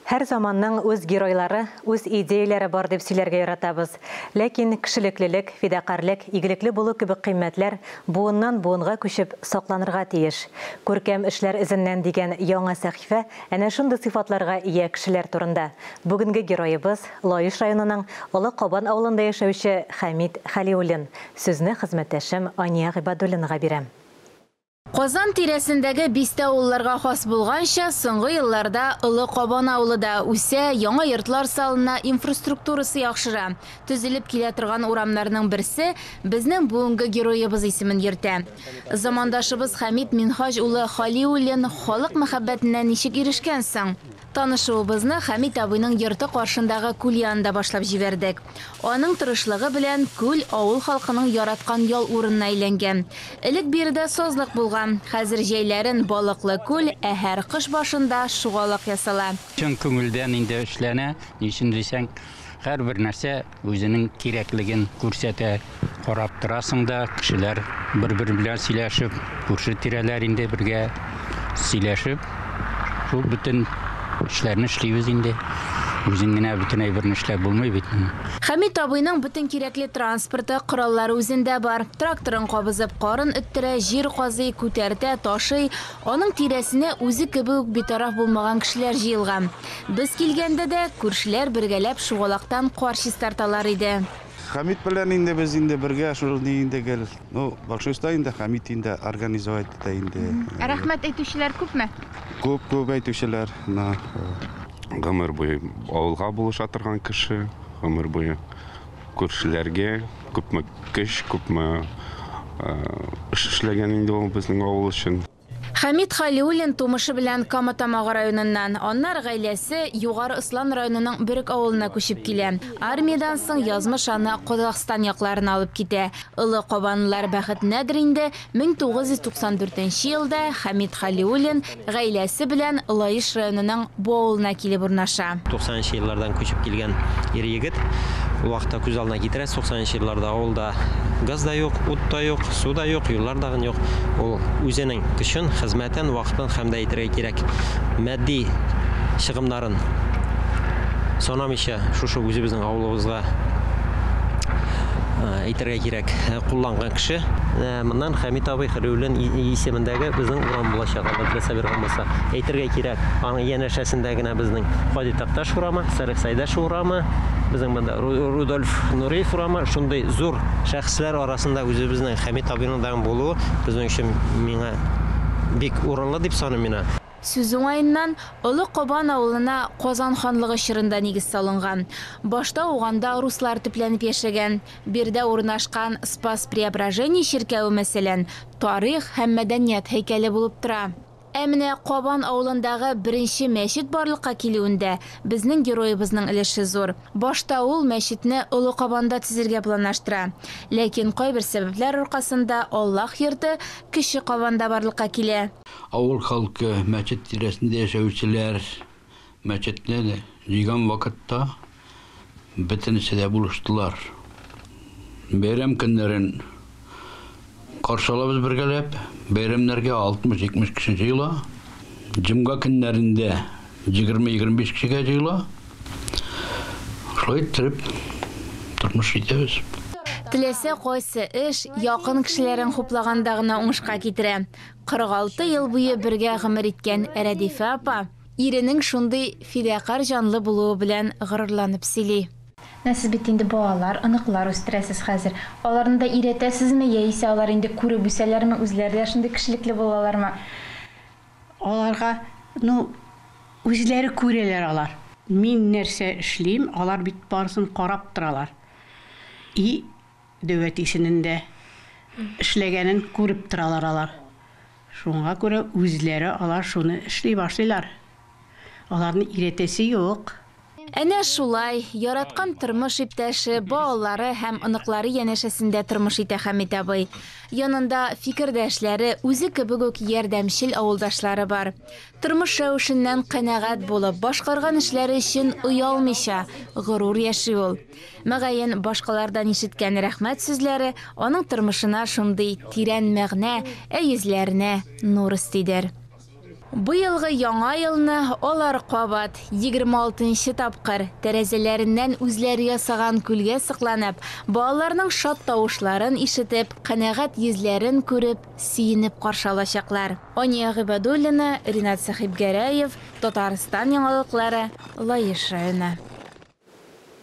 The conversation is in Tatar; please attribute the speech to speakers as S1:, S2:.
S1: Her zamanның үз геройлары, үз идеялары бар дип сөйләргә яратабыз. Ләкин кешелеклелек, фидакарлык, игелекле булу кебек кыйммәтләр буыннан буынга күчеп сакланырга тиеш. Күркәм эшләр изеннән дигән яңа сәхифә әнә шундый сыйфатларга ия кешеләр турында. Бүгенге героебыз Лаиш районының Олы Кабан авылында яшәүче Хәмит Хәлиуллин. Сүзне хезмәттәшем Ания Гыйбадуллинага бирәм.
S2: Казан тирәсендәге бистә авылларга хас булганча, соңгы елларда Олы Кабан авылы да үсә, яңа йортлар салына, инфраструктурасы яхшыра. Төзелеп килә торган урамнарның берсе безнең бүгенге героебыз исемен йөртә. Замандашыбыз Хәмит Минхаҗ улы Хәлиуллин халык мәхәббәтенә ничек ирешкән соң? Танышуыбызны Хәмит абыйның йорты каршындагы күл янында башлап җибәрдек. Аның тырышлыгы белән күл авыл халкының яраткан ял урынына әйләнгән. Элек биредә сазлык булган, хәзер җәйләрен балыклы күл, ә һәр кыш башында шугалык ясала.
S3: Чын күңелдән инде эшләнә, ничен дисәң, һәрбер нәрсә үзенең кирәклеген күрсәтә. Карап торасың да, кешеләр бер-бер белән сөйләшеп, күрше тирәләр инде бергә сөйләшеп, шул бөтен эшләрне эшлибез инде. Үзең генә бөтен әйберне эшләп булмый бит.
S2: Хәмит абыйның бөтен кирәкле транспорты, кораллары үзендә бар. Тракторын кабызып, карын өттөрә, җир казый, күтәртә, ташый. Аның тирәсенә үзе кебек битараф булмаган кешеләр җыелган. Без килгәндә дә күршеләр бергәләп шугалактан каршы тарталар иде.
S4: Хәмит белән инде без инде бергә шул инде гел. Башыста инде Хәмит инде организовать итә инде.
S2: Рәхмәт әйтүчеләр күпме?
S4: Күп әйтүчеләр.
S5: Гомер буе авылга булыша торган кеше, гомер буе күршеләргә күпме көч, күпме эшләгән инде ул безнең авыл өчен.
S2: Хәмит Хәлиуллин тумышы белән Каматамага районыннан, аннар гаиләсе Югары Ыслан районының Бөрек авылына күчеп килә. Армиядан соң язмыш аны Казакстан якларына алып китә. Олы Кабанлылар бәхетенәдер инде 1994 елда Хәмит Хәлиуллин гаиләсе белән Лаиш районының бу авылына килеп урнаша.
S6: 90 еллардан күчеп килгән ир-егет ул вакытта күз алдына китерә. 90 елларда авылда газ да юк, ут та юк, су да юк, юллар да юк. Ул үзенең көчен, хезмәтен, вакытын һәм дә итәргә кирәк. Матди чыгымнарын санамыйча шушы үзебезнең авылыбызга әйтергә кирәк кулланган кеше. Моннан Хәмит абый Хәлиуллин исемендәге безнең урам булачагын белсә булмаса, әйтергә кирәк. Аның янәшәсендә генә безнең Хади Такташ урамы, Сарык Сайдаш урамы, безнең монда Рудольф Нуриев урамы, шундый зур шәхесләр арасында үзебезнең Хәмит абыйның да булуы безнең өчен миңа бик урынлы дип саныйм.
S2: Сүз уңайыннан Олы Кабан авылына Казан ханлыгы чорында нигез салынган. Башта уганда руслар төпләнеп яшәгән. Бирдә урнашкан Спас Преображение чиркәве мәсәлән, тарих һәм мәдәният һәйкәле булып тора. Ә менә Кабан авылындагы беренче мәчет барлыкка килүендә безнең героебызның өлеше зур. Башта ул мәчетне Олы Кабанда төзергә планлаштыра. Ләкин кайбер сәбәпләр аркасында Аллаһ йорты Кече Кабанда барлыкка килә.
S7: Авыл халкы, мәчет тирәсендә яшәүчеләр мәчетне җыйган вакытта бөтенесе дә булыштылар. Бәйрәм көннәрен каршылабыз бергәләп, бәйрәмнәргә 60-70 кеше җыела. Җомга көннәрендә 20-25 кешегә җыела. Шулай итеп тормыш итәбез.
S2: Теләсә кайсы эш якын кешеләрен хуплаганда гына уңышка китерә. 46 ел буе бергә гомер иткән Рәдифә апа иренең шундый фидакар җанлы булуы белән горурланып сөйли.
S8: Сез бит инде балалар, оныклар үстерәсез хәзер. Аларны да өйрәтәсезме, яисә алар инде күреп үсәләрме, үзләре шундый кешелекле булалармы?
S9: Аларга, үзләре күрәләр алар. Мин нәрсә эшлим, алар бит барсын карап торалар. И дәүләт исенендә эшләгәнен күреп торалар алар. Шуңа күрә үзләре алар шуны эшли башлыйлар. Аларны өйрәтәсе юк.
S2: Әнә шулай, яраткан тормыш иптәше, балалары һәм оныклары янәшәсендә тормыш итә Хәмит абый. Янында фикердәшләре, үзе кебек үк ярдәмчел авылдашлары бар. Тормыш рәвешеннән канәгать булып, башкарган эшләре өчен уялмыйча, горур яши ул. Мәгәен башкалардан ишеткән рәхмәт сүзләре аның тормышына шундый тирән мәгънә, йөзләренә нур истидер. Быелгы яңа елны алар кабат 26-нчы тапкыр тәрәзәләреннән үзләре ясаган күлгә сыкланып, балаларның шат тавышларын ишетеп, канәгать йөзләрен күреп, сөенеп каршы алачаклар. Ания Гыйбадуллина, Ринат Сахибгәрәев, Татарстан яңалыклары, Лаеш районы.